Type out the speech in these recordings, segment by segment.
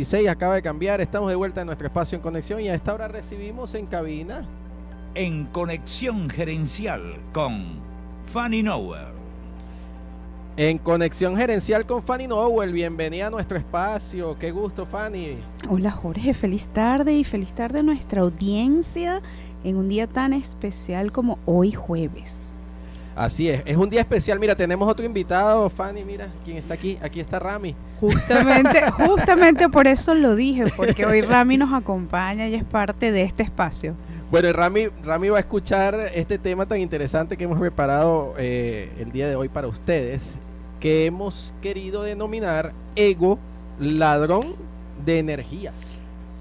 16 acaba de cambiar, estamos de vuelta en nuestro espacio en conexión y a esta hora recibimos en cabina. En Conexión Gerencial con Fanny Nowell. En Conexión Gerencial con Fanny Nowell, bienvenida a nuestro espacio, qué gusto Fanny. Hola Jorge, feliz tarde y feliz tarde a nuestra audiencia en un día tan especial como hoy jueves. Así es un día especial, mira, tenemos otro invitado, Fanny, mira, ¿quién está aquí? Aquí está Rami. Justamente por eso lo dije, porque hoy Rami nos acompaña y es parte de este espacio. Bueno, y Rami va a escuchar este tema tan interesante que hemos preparado el día de hoy para ustedes, que hemos querido denominar Ego, Ladrón de Energía.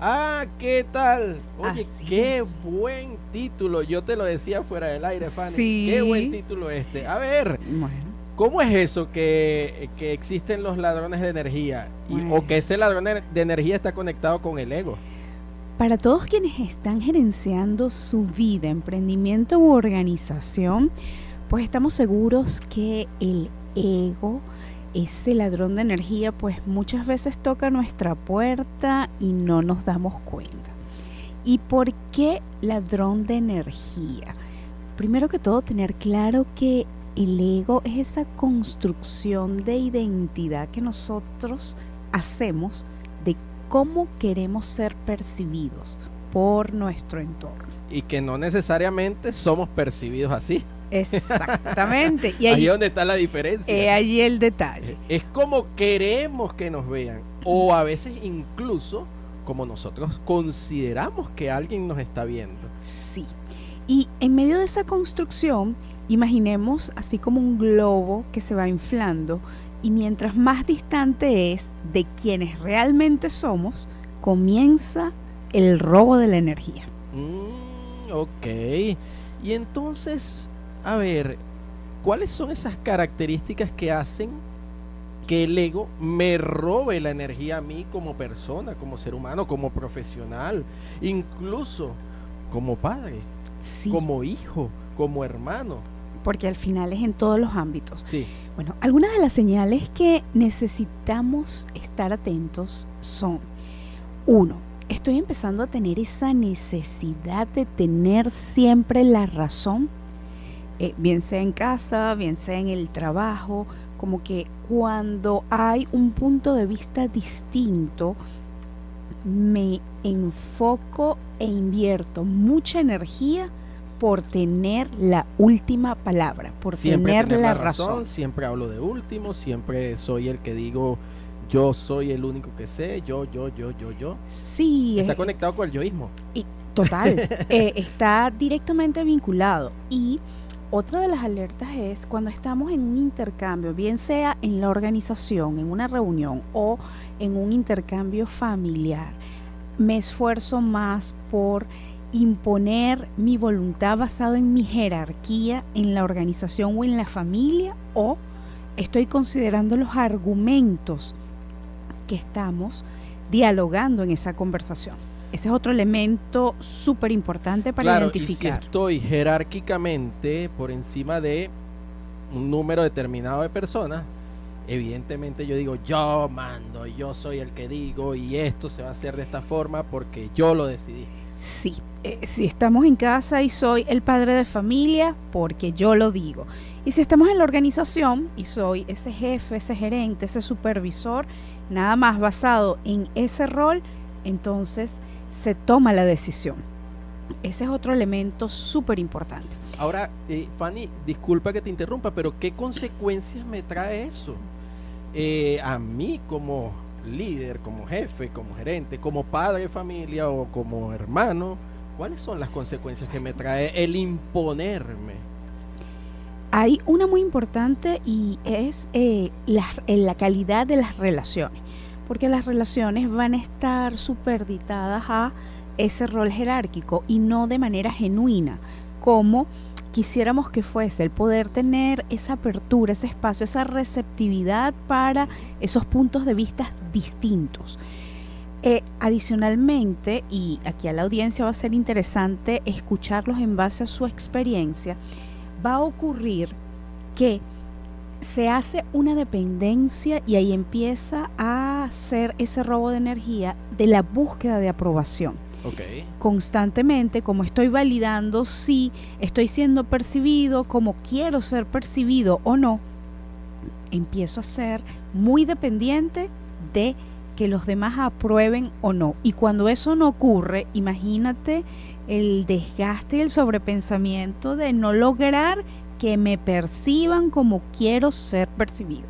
Ah, ¿qué tal? Oye, Así qué es. buen título. Yo te lo decía fuera del aire, Fanny. Sí. Qué buen título este. A ver, Bueno, ¿cómo es eso que existen los ladrones de energía? O que ese ladrón de energía está conectado con el ego. para todos quienes están gerenciando su vida, emprendimiento u organización, pues estamos seguros que el ego, ese ladrón de energía, pues muchas veces toca nuestra puerta y no nos damos cuenta. ¿Y por qué ladrón de energía? Primero que todo, tener claro que el ego es esa construcción de identidad que nosotros hacemos de cómo queremos ser percibidos por nuestro entorno. Y que no necesariamente somos percibidos así. Exactamente. Y Ahí es donde está la diferencia. allí el detalle. Es como queremos que nos vean. O a veces incluso como nosotros consideramos que alguien nos está viendo. Sí. Y en medio de esa construcción, imaginemos así como un globo que se va inflando y mientras más distante es de quienes realmente somos, comienza el robo de la energía. Ok. Y entonces, a ver, ¿cuáles son esas características que hacen que el ego me robe la energía a mí como persona, como ser humano, como profesional, incluso como padre, Sí, como hijo, como hermano? porque al final es en todos los ámbitos. Sí. Bueno, algunas de las señales que necesitamos estar atentos son: 1. Estoy empezando a tener esa necesidad de tener siempre la razón, bien sea en casa, bien sea en el trabajo, como que cuando hay un punto de vista distinto, me enfoco e invierto mucha energía por tener la última palabra, por Siempre tener tener la la razón, siempre hablo de último, siempre soy el que digo, yo soy el único que sé, yo. Sí, Está conectado con el yoísmo. y total, está directamente vinculado. Y otra de las alertas es cuando estamos en un intercambio, bien sea en la organización, en una reunión o en un intercambio familiar, me esfuerzo más por imponer mi voluntad basado en mi jerarquía en la organización o en la familia, o estoy considerando los argumentos que estamos dialogando en esa conversación. Ese es otro elemento súper importante para Claro, identificar. y si estoy jerárquicamente por encima de un número determinado de personas, evidentemente yo digo, yo mando, yo soy el que digo y esto se va a hacer de esta forma porque yo lo decidí. Sí, si estamos en casa y soy el padre de familia, porque yo lo digo. Y si estamos en la organización y soy ese jefe, ese gerente, ese supervisor, nada más basado en ese rol, entonces se toma la decisión. Ese es otro elemento súper importante. Ahora, Fanny, disculpa que te interrumpa, pero ¿qué consecuencias me trae eso? A mí como líder, como jefe, como gerente, como padre de familia o como hermano, ¿cuáles son las consecuencias que me trae el imponerme? Hay una muy importante y es la calidad de las relaciones, porque las relaciones van a estar superditadas a ese rol jerárquico y no de manera genuina, como quisiéramos que fuese el poder tener esa apertura, ese espacio, esa receptividad para esos puntos de vista distintos. Adicionalmente, y aquí a la audiencia va a ser interesante escucharlos en base a su experiencia, va a ocurrir que se hace una dependencia y ahí empieza a hacer ese robo de energía de la búsqueda de aprobación. Ok. Constantemente, como estoy validando si estoy siendo percibido, como quiero ser percibido o no, empiezo a ser muy dependiente de que los demás aprueben o no. Y cuando eso no ocurre, imagínate el desgaste y el sobrepensamiento de no lograr que me perciban como quiero ser percibido.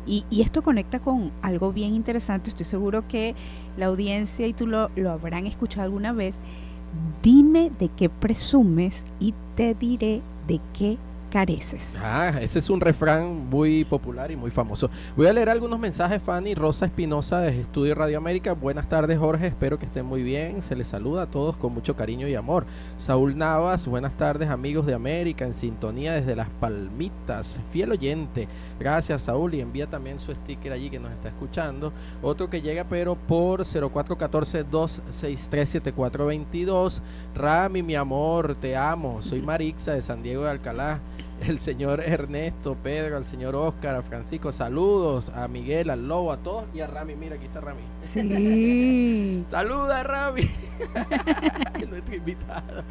Y esto conecta con algo bien interesante. Estoy seguro que la audiencia y tú lo habrán escuchado alguna vez. Dime de qué presumes y te diré de qué careces. Ese es un refrán muy popular y muy famoso. Voy a leer algunos mensajes. Fanny Rosa Espinosa de Estudio Radio América. Buenas tardes, Jorge, espero que estén muy bien. Se les saluda a todos con mucho cariño y amor. Saúl Navas, buenas tardes, amigos de América, en sintonía desde Las Palmitas, fiel oyente. Gracias, Saúl, y envía también su sticker allí que nos está escuchando. Otro que llega pero por 0414-263-7422. Rami, mi amor, te amo, soy Marixa de San Diego de Alcalá. El señor Ernesto, Pedro, al señor Oscar, a Francisco, saludos, a Miguel, al Lobo, a todos, y a Rami, mira, aquí está Rami. Sí. Saluda, Rami. Nuestro invitado.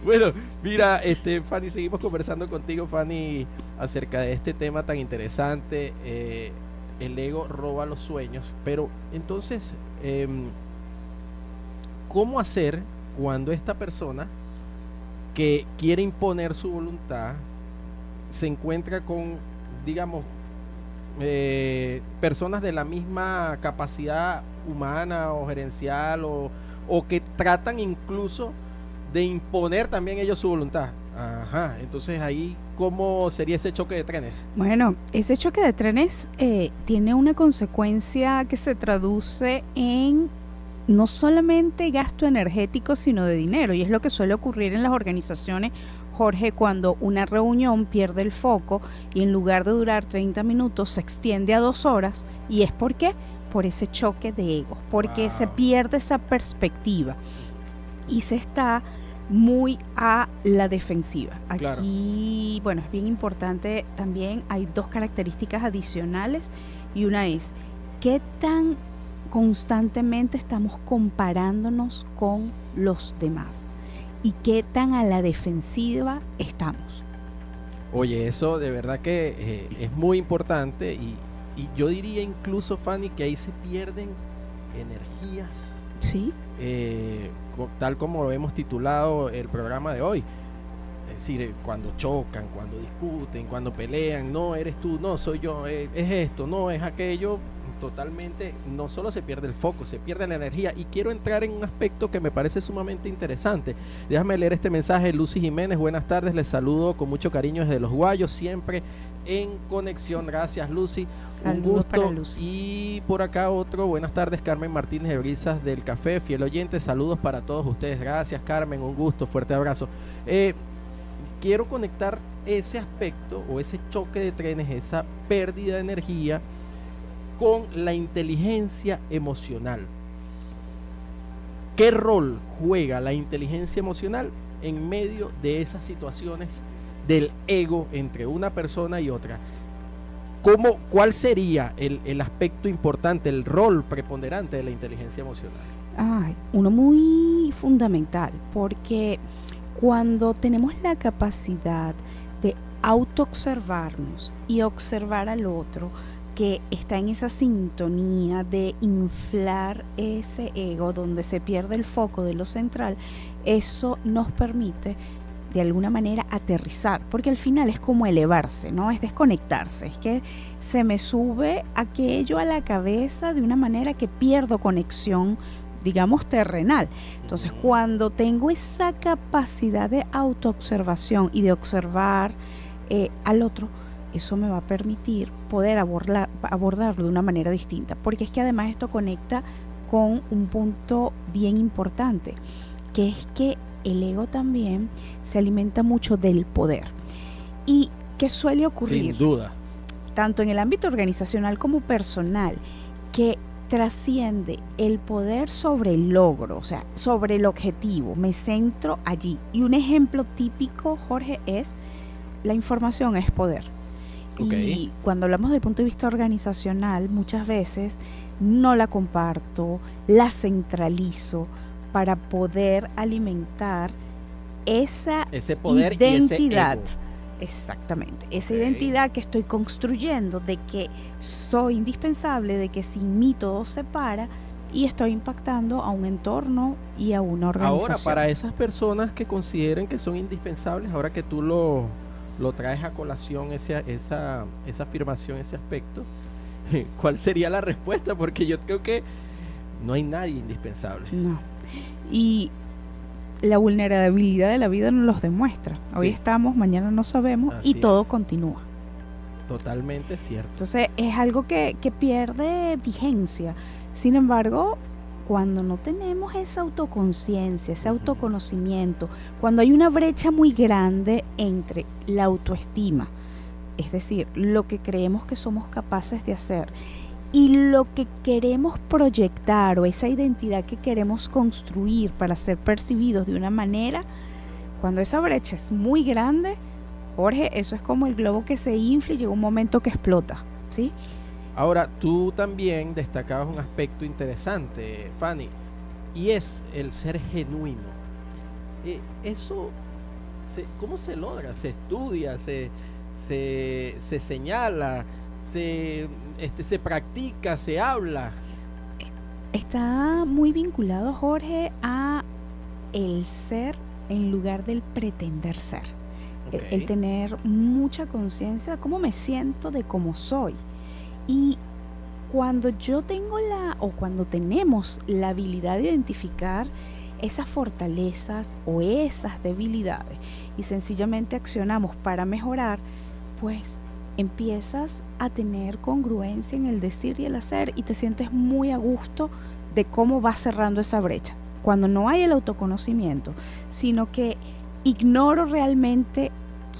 Bueno, mira, Fanny, seguimos conversando contigo, Fanny, acerca de este tema tan interesante. El ego roba los sueños, pero entonces, ¿cómo hacer cuando esta persona que quiere imponer su voluntad se encuentra con, digamos, personas de la misma capacidad humana o gerencial o que tratan incluso de imponer también ellos su voluntad? Ajá, entonces ahí, ¿cómo sería ese choque de trenes? Bueno, ese choque de trenes tiene una consecuencia que se traduce en no solamente gasto energético, sino de dinero, y es lo que suele ocurrir en las organizaciones, Jorge, cuando una reunión pierde el foco y en lugar de durar 30 minutos se extiende a 2 horas. ¿Y es por qué? Por ese choque de egos, porque se pierde esa perspectiva y se está muy a la defensiva. Aquí, claro. Bueno, es bien importante también, hay 2 características adicionales, y una es, ¿qué tan constantemente estamos comparándonos con los demás? ¿Y qué tan a la defensiva estamos? Oye, eso de verdad que es muy importante, y yo diría incluso, Fanny, que ahí se pierden energías. Sí. Tal como lo hemos titulado el programa de hoy. Es decir, cuando chocan, cuando discuten, cuando pelean, no eres tú, no soy yo, es esto, no es aquello. Totalmente, no solo se pierde el foco, se pierde la energía. Y quiero entrar en un aspecto que me parece sumamente interesante. Déjame leer este mensaje. Lucy Jiménez, buenas tardes, les saludo con mucho cariño desde Los Guayos, siempre en conexión. Gracias, Lucy. Saludos, un gusto para Lucy. Y por acá otro, buenas tardes, Carmen Martínez de Brisas del Café, fiel oyente, saludos para todos ustedes. Gracias, Carmen, un gusto, fuerte abrazo. Quiero conectar ese aspecto o ese choque de trenes, esa pérdida de energía, con la inteligencia emocional. ¿Qué rol juega la inteligencia emocional en medio de esas situaciones del ego entre una persona y otra? ¿Cuál sería el aspecto importante, el rol preponderante de la inteligencia emocional? Uno muy fundamental, porque cuando tenemos la capacidad de autoobservarnos y observar al otro, que está en esa sintonía de inflar ese ego donde se pierde el foco de lo central, eso nos permite de alguna manera aterrizar, porque al final es como elevarse, ¿no? Es desconectarse, es que se me sube aquello a la cabeza de una manera que pierdo conexión, digamos, terrenal. Entonces, cuando tengo esa capacidad de autoobservación y de observar al otro, eso me va a permitir poder abordarlo de una manera distinta, porque es que además esto conecta con un punto bien importante, que es que el ego también se alimenta mucho del poder, y que suele ocurrir, sin duda, tanto en el ámbito organizacional como personal, que trasciende el poder sobre el logro, o sea, sobre el objetivo, me centro allí. Y un ejemplo típico, Jorge, es: la información es poder. Ok. Y cuando hablamos del punto de vista organizacional, muchas veces no la comparto, la centralizo para poder alimentar esa Ese poder y ese identidad. ego. Exactamente, esa Ok. identidad que estoy construyendo de que soy indispensable, de que sin mí todo se para y estoy impactando a un entorno y a una organización. Ahora, para esas personas que consideren que son indispensables, ahora que tú lo traes a colación, esa afirmación, ese aspecto, ¿cuál sería la respuesta? Porque yo creo que no hay nadie indispensable. No. Y la vulnerabilidad de la vida nos los demuestra. Hoy Sí. estamos, mañana no sabemos Así y todo es. continúa. Totalmente cierto. Entonces es algo que pierde vigencia. Sin embargo, cuando no tenemos esa autoconciencia, ese Ujú. autoconocimiento, cuando hay una brecha muy grande entre la autoestima, es decir, lo que creemos que somos capaces de hacer y lo que queremos proyectar o esa identidad que queremos construir para ser percibidos de una manera, cuando esa brecha es muy grande, Jorge, eso es como el globo que se infla y llega un momento que explota, ¿sí? Ahora, tú también destacabas un aspecto interesante, Fanny, y es el ser genuino. Eso, ¿cómo se logra? ¿Se estudia? ¿Se señala? ¿Se practica? ¿Se habla? Está muy vinculado, Jorge, a el ser en lugar del pretender ser. El Ok. tener mucha conciencia de cómo me siento, de cómo soy. Y cuando yo tengo cuando tenemos la habilidad de identificar esas fortalezas o esas debilidades y sencillamente accionamos para mejorar, pues empiezas a tener congruencia en el decir y el hacer y te sientes muy a gusto de cómo vas cerrando esa brecha. Cuando no hay el autoconocimiento, sino que ignoro realmente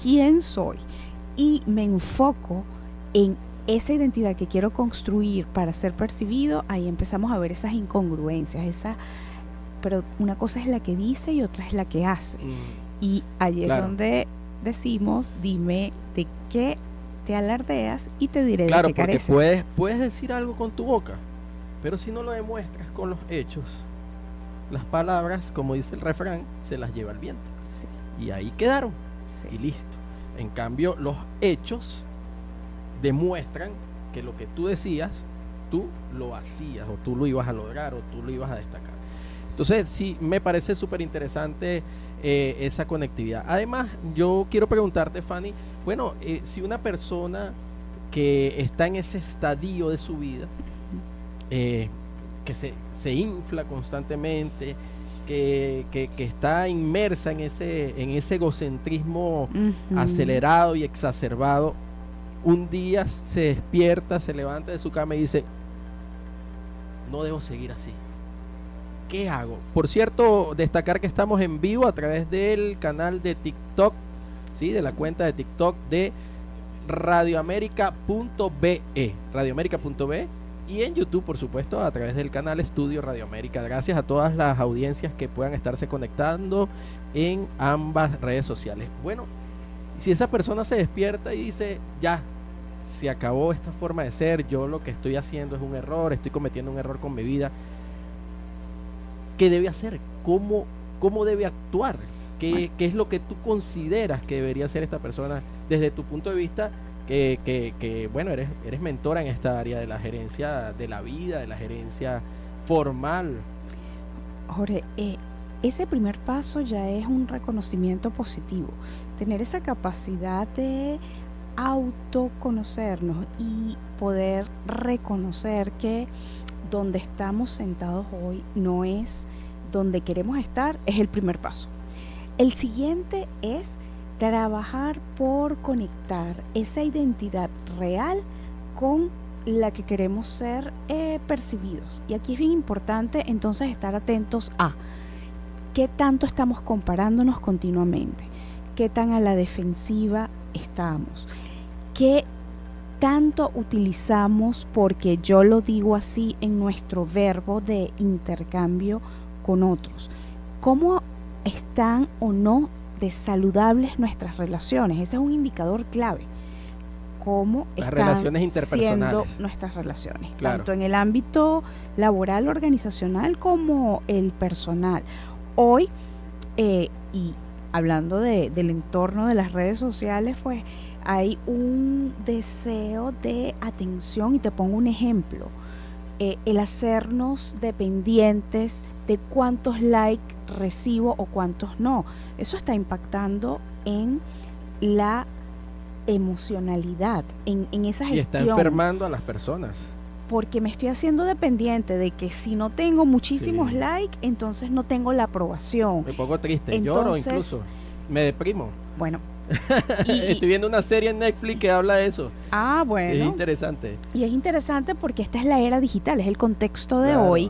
quién soy y me enfoco en esa identidad que quiero construir para ser percibido, ahí empezamos a ver esas incongruencias, pero una cosa es la que dice y otra es la que hace. Y allí Claro. es donde decimos, dime de qué te alardeas y te diré Claro, de qué porque careces. puedes decir algo con tu boca, pero si no lo demuestras con los hechos, las palabras, como dice el refrán, se las lleva el viento. Sí, Y ahí quedaron. sí. Y listo. En cambio, los hechos demuestran que lo que tú decías, tú lo hacías, o tú lo ibas a lograr, o tú lo ibas a destacar. Entonces, sí, me parece súper interesante esa conectividad. Además, yo quiero preguntarte, Fanny, bueno, si una persona que está en ese estadio de su vida, que se infla constantemente, que está inmersa en ese egocentrismo Ujú. acelerado y exacerbado, un día se despierta, se levanta de su cama y dice, no debo seguir así. ¿Qué hago? Por cierto, destacar que estamos en vivo a través del canal de TikTok, ¿sí? De la cuenta de TikTok de radioamerica.be, radioamerica.be, y en YouTube, por supuesto, a través del canal Estudio Radio América. Gracias a todas las audiencias que puedan estarse conectando en ambas redes sociales. Bueno, si esa persona se despierta y dice, ya, se acabó esta forma de ser, yo lo que estoy haciendo es un error, estoy cometiendo un error con mi vida, ¿qué debe hacer? ¿Cómo debe actuar? ¿Qué es lo que tú consideras que debería hacer esta persona desde tu punto de vista? Que bueno, eres mentora en esta área de la gerencia de la vida, de la gerencia formal. Jorge, ese primer paso ya es un reconocimiento positivo. Tener esa capacidad de autoconocernos y poder reconocer que donde estamos sentados hoy no es donde queremos estar, es el primer paso. El siguiente es trabajar por conectar esa identidad real con la que queremos ser percibidos. Y aquí es bien importante entonces estar atentos a qué tanto estamos comparándonos continuamente, qué tan a la defensiva estamos, qué tanto utilizamos, porque yo lo digo así, en nuestro verbo de intercambio con otros. ¿Cómo están o no de saludables nuestras relaciones? Ese es un indicador clave. cómo Las están relaciones siendo interpersonales. nuestras relaciones, Claro. tanto en el ámbito laboral, organizacional, como el personal. Hoy, y hablando del entorno de las redes sociales, pues hay un deseo de atención, y te pongo un ejemplo. El hacernos dependientes de cuántos likes recibo o cuántos no. Eso está impactando en la emocionalidad, en esa Y está gestión, enfermando a las personas. porque me estoy haciendo dependiente de que si no tengo muchísimos Sí. likes, entonces no tengo la aprobación. Me pongo triste, lloro Entonces, incluso. Me deprimo. Bueno, Estoy viendo una serie en Netflix que habla de eso. Es bueno, interesante. y es interesante porque esta es la era digital, es el contexto de Claro. hoy,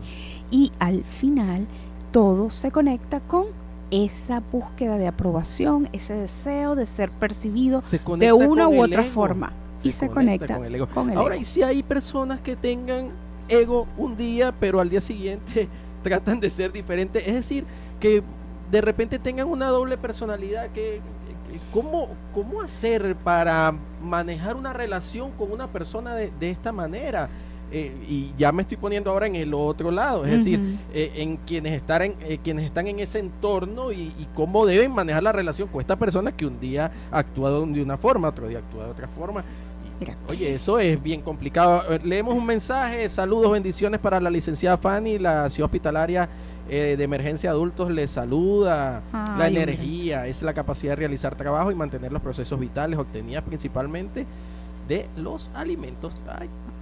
y al final todo se conecta con esa búsqueda de aprobación, ese deseo de ser percibido Se de conecta una con u el otra ego. forma, y se conecta con el ego. con el Ahora, ego. y si hay personas que tengan ego un día, pero al día siguiente tratan de ser diferentes, es decir, que de repente tengan una doble personalidad, ¿cómo hacer para manejar una relación con una persona de esta manera? Y ya me estoy poniendo ahora en el otro lado, es decir, Ujú. en quienes están en ese entorno y cómo deben manejar la relación con esta persona que un día actúa de una forma, otro día actúa de otra forma. Mira. Oye, eso es bien complicado. Leemos un mensaje: saludos, bendiciones para la licenciada Fanny, la ciudad hospitalaria de emergencia de adultos le saluda. La Ay, energía es la capacidad de realizar trabajo y mantener los procesos vitales obtenidas principalmente de los alimentos.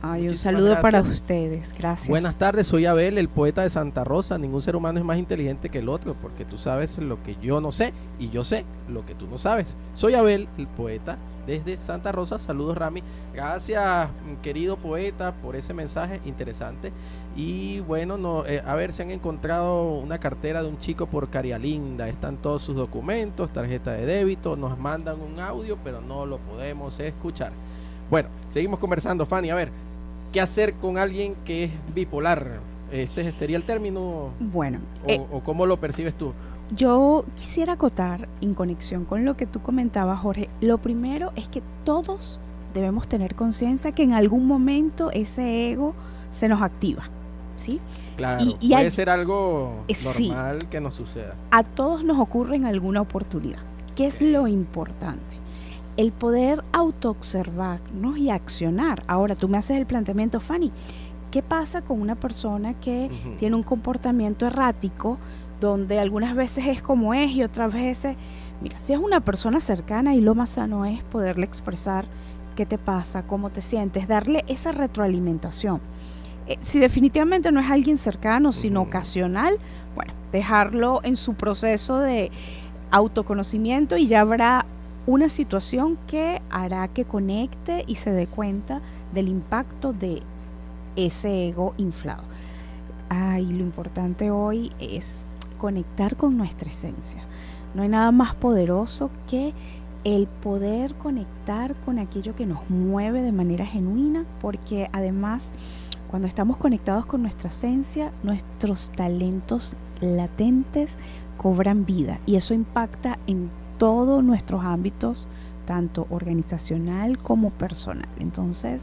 Ay, un muchísimas saludo para gracias. ustedes, gracias. Buenas tardes, soy Abel, el poeta de Santa Rosa. Ningún ser humano es más inteligente que el otro, porque tú sabes lo que yo no sé y yo sé lo que tú no sabes. Soy Abel, el poeta desde Santa Rosa. Saludos, Rami. Gracias, querido poeta, por ese mensaje interesante. Y bueno, a ver, se han encontrado una cartera de un chico por Carialinda. Están todos sus documentos, tarjeta de débito. Nos mandan un audio, pero no lo podemos escuchar. Bueno, seguimos conversando, Fanny. A ver, ¿qué hacer con alguien que es bipolar? ¿Ese sería el término? Bueno, ¿O cómo lo percibes tú? yo quisiera acotar, en conexión con lo que tú comentabas, Jorge, lo primero es que todos debemos tener conciencia que en algún momento ese ego se nos activa, ¿sí? Claro, y puede hay- ser algo sí. normal que nos suceda. A todos nos ocurre en alguna oportunidad. ¿Qué es lo importante? El poder autoobservarnos y accionar. Ahora, tú me haces el planteamiento, Fanny, ¿qué pasa con una persona que Ujú. tiene un comportamiento errático, donde algunas veces es como es y otras veces, mira, si es una persona cercana, y lo más sano es poderle expresar qué te pasa, cómo te sientes, darle esa retroalimentación. Si definitivamente no es alguien cercano, sino Ujú. ocasional, bueno, dejarlo en su proceso de autoconocimiento, y ya habrá una situación que hará que conecte y se dé cuenta del impacto de ese ego inflado. Lo importante hoy es conectar con nuestra esencia. No hay nada más poderoso que el poder conectar con aquello que nos mueve de manera genuina, porque además, cuando estamos conectados con nuestra esencia, nuestros talentos latentes cobran vida, y eso impacta en todos nuestros ámbitos, tanto organizacional como personal. Entonces,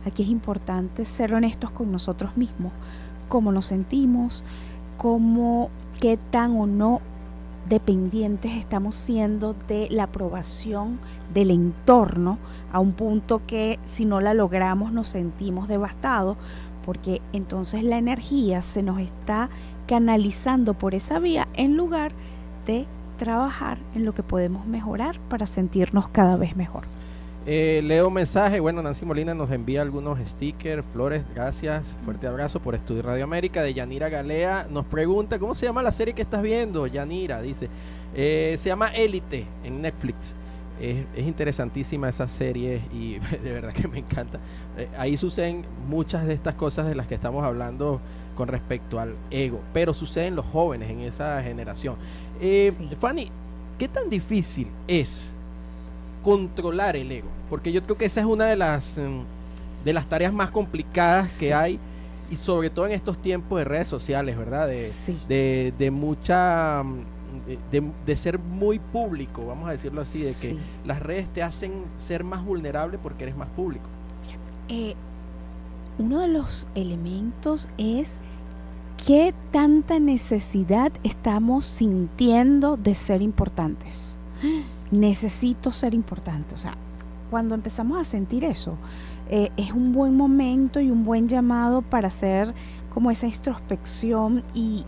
aquí es importante ser honestos con nosotros mismos, cómo nos sentimos, qué tan o no dependientes estamos siendo de la aprobación del entorno, a un punto que si no la logramos nos sentimos devastados, porque entonces la energía se nos está canalizando por esa vía en lugar de trabajar en lo que podemos mejorar para sentirnos cada vez mejor. Leo mensaje. Bueno, Nancy Molina nos envía algunos stickers, flores, gracias, fuerte abrazo por Estudio Radio América. De Yanira Galea nos pregunta: ¿cómo se llama la serie que estás viendo? Yanira dice, se llama Élite en Netflix. Es interesantísima esa serie y de verdad que me encanta. Ahí suceden muchas de estas cosas de las que estamos hablando con respecto al ego, pero suceden los jóvenes en esa generación. Sí. Fanny, ¿qué tan difícil es controlar el ego? Porque yo creo que esa es una de las tareas más complicadas que Sí. hay, y sobre todo en estos tiempos de redes sociales, ¿verdad? Sí. De mucha de ser muy público, vamos a decirlo así, de que Sí. las redes te hacen ser más vulnerable porque eres más público. Uno de los elementos es qué tanta necesidad estamos sintiendo de ser importantes. Necesito ser importante. O sea, cuando empezamos a sentir eso, es un buen momento y un buen llamado para hacer como esa introspección y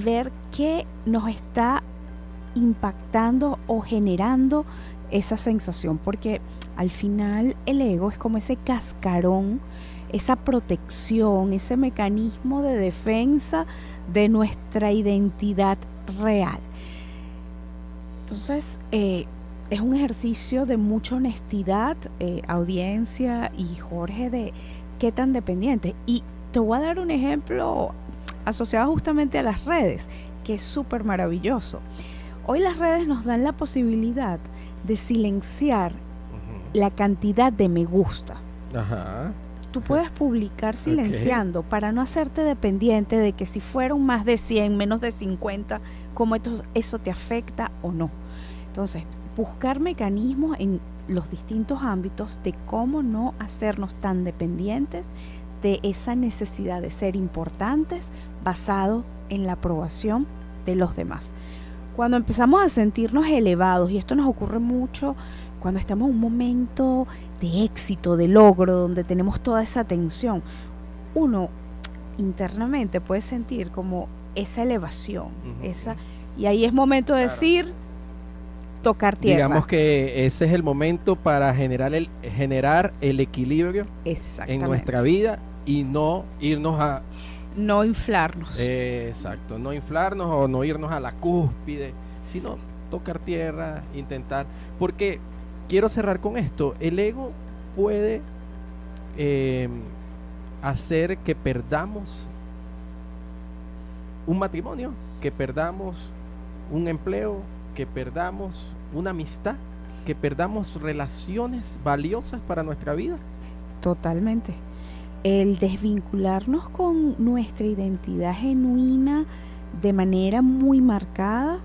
ver qué nos está impactando o generando esa sensación, porque al final el ego es como ese cascarón, esa protección, ese mecanismo de defensa de nuestra identidad real. Entonces, es un ejercicio de mucha honestidad, audiencia y Jorge, de qué tan dependiente. Y te voy a dar un ejemplo asociado justamente a las redes, que es súper maravilloso. Hoy las redes nos dan la posibilidad de silenciar la cantidad de me gusta. Ajá. Tú puedes publicar silenciando para no hacerte dependiente de que si fueron más de 100, menos de 50, cómo eso te afecta o no. Entonces, buscar mecanismos en los distintos ámbitos de cómo no hacernos tan dependientes de esa necesidad de ser importantes basado en la aprobación de los demás. Cuando empezamos a sentirnos elevados, y esto nos ocurre mucho cuando estamos en un momento de éxito, de logro, donde tenemos toda esa tensión, uno internamente puede sentir como esa elevación, y ahí es momento de decir, tocar tierra. Digamos que ese es el momento para generar el equilibrio en nuestra vida y no irnos a... No inflarnos. Exacto, no inflarnos o no irnos a la cúspide, sino tocar tierra, intentar, porque quiero cerrar con esto, el ego puede hacer que perdamos un matrimonio, que perdamos un empleo, que perdamos una amistad, que perdamos relaciones valiosas para nuestra vida. Totalmente. El desvincularnos con nuestra identidad genuina de manera muy marcada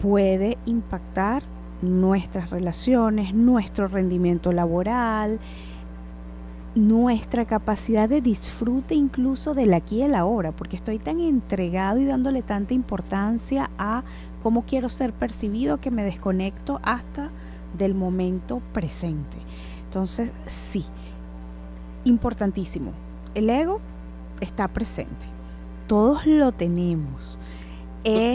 puede impactar nuestras relaciones, nuestro rendimiento laboral, nuestra capacidad de disfrute incluso del aquí y el ahora, porque estoy tan entregado y dándole tanta importancia a cómo quiero ser percibido que me desconecto hasta del momento presente. Entonces, sí, importantísimo. El ego está presente. Todos lo tenemos.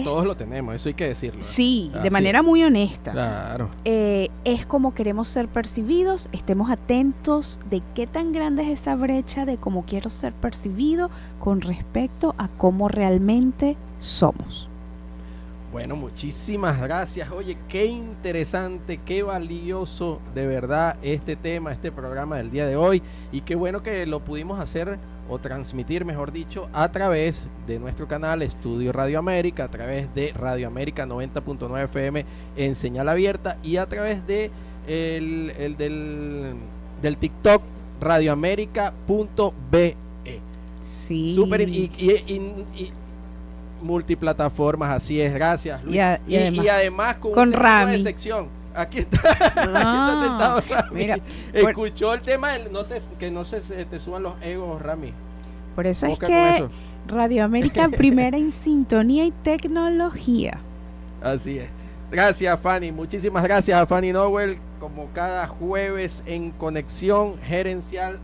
Todos lo tenemos, eso hay que decirlo. Sí, de manera muy honesta. Claro. Es como queremos ser percibidos, estemos atentos de qué tan grande es esa brecha de cómo quiero ser percibido con respecto a cómo realmente somos. Bueno, muchísimas gracias. Oye, qué interesante, qué valioso de verdad este tema, este programa del día de hoy. Y qué bueno que lo pudimos hacer o transmitir, mejor dicho, a través de nuestro canal Estudio Radio América, a través de Radio América 90.9 FM en señal abierta y a través de del TikTok radioamerica.be. Sí. Súper y multiplataformas, así es, gracias Luis. Y además con Rami de sección. Aquí está, aquí está sentado Rami. Mira, escuchó el tema que no se te suban los egos, Rami. Por eso es que Radio América primera en sintonía y tecnología. Así es. Gracias, Fanny. Muchísimas gracias a Fanny Nowell, como cada jueves en Conexión Gerencial.